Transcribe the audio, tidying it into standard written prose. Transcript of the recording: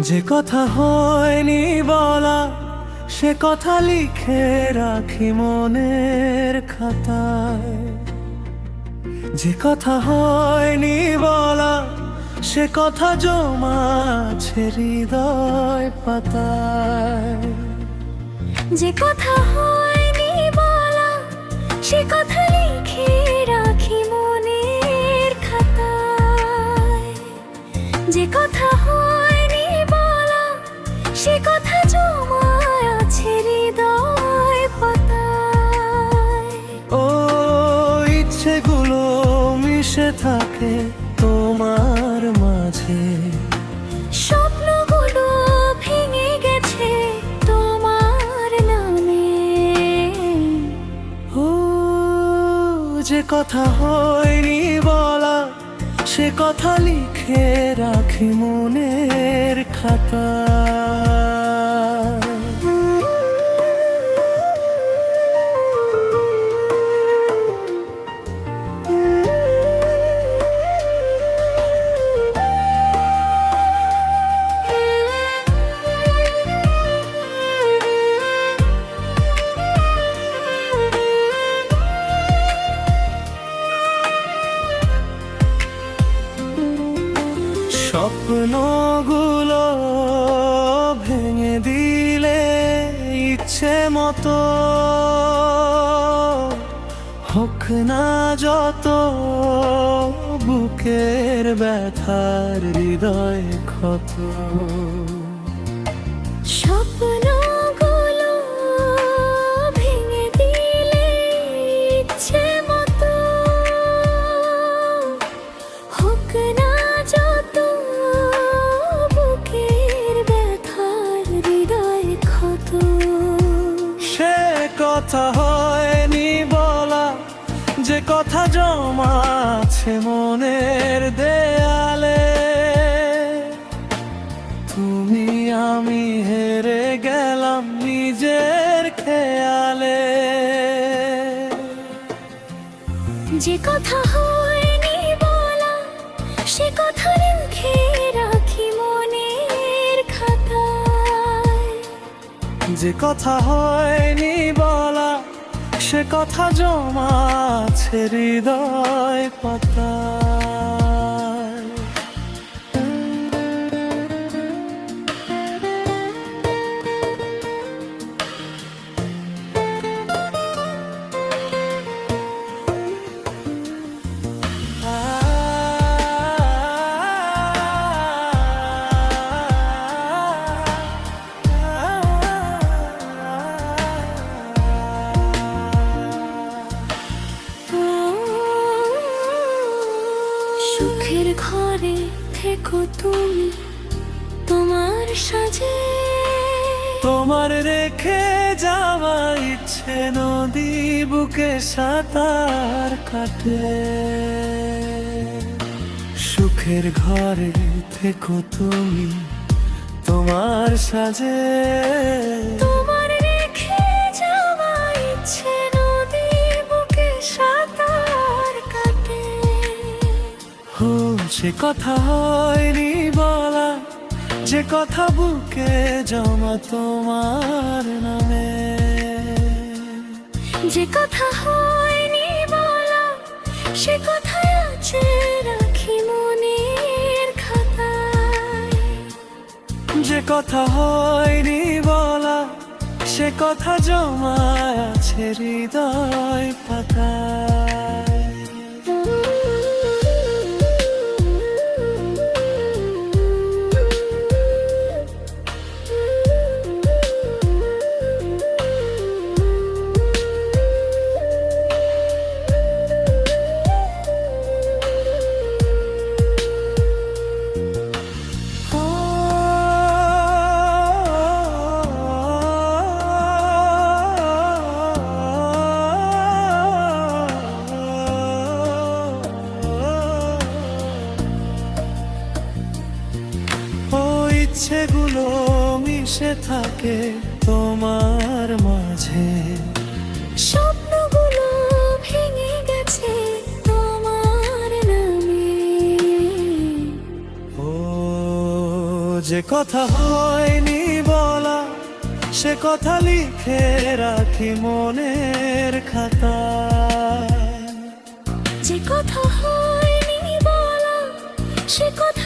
যে কথা হয়নি বলা সে কথা লিখে রাখি মনের খাতায়। যে কথা হয়নি বলা সে কথা জমা আছে হৃদয় পাতায়। যে কথা হয়নি বলা সে কথা লিখে রাখি মনের খাতায়। যে কথা হয়নি বলা সে কথা জমা আছে হৃদয় পাতায়। ও ইচ্ছেগুলো মিশে থাকে তোমার মাঝে, স্বপ্নগুলো ভেঙে গেছে তোমার নামে। ও যে কথা হয়নি বলা সে কথা লিখে রাখি মনের খাতায়। স্বপ্নগুলো ভেঙে দিলে ইচ্ছে মতো হোক না যত বুকের ব্যথার হৃদয় ক্ষত। স্বপ্নগুলো ভেঙে দিলে ইচ্ছে মতো হোক না যত বুকের ব্যথার হৃদয় ক্ষত। সে কথা হয়নি বলা যে কথা জমা আছে মনের দেয়ালে। তুমি আমি হেরে গেলাম নিজের খেয়ালে। যে কথা হয়নি বলা সে কথা লিখে রাখি মনের খাতায়। যে কথা হয়নি বলা সে কথা জমা আছে হৃদয় পাতায়। সুখের ঘরে থেকো তুমি তোমার সাজে। তোমার রেখে যাওয়া ইচ্ছে নদী বুকে সাঁতার কাটে। সুখের ঘরে থেকো তুমি তোমার সাজে। তোমার রেখে যাওয়া ইচ্ছে নদী বুকে সাঁতার কাটে। ও সে কথা হয়নি বলা যে কথা বুকে জমা তোমার নামে। যে কথা হয়নি বলা সে কথা আছে রাখি মনের খাতায়। যে কথা হয়নি বলা সে কথা জমা আছে হৃদয় পাতায়। ইচ্ছেগুলো মিশে থাকে তোমার মাঝে, স্বপ্নগুলো ভেঙে গেছে তোমার নামে। ও যে কথা হয়নি বলা সে কথা লিখে রাখি মনের খাতায়। যে কথা হয়নি বলা সে কথা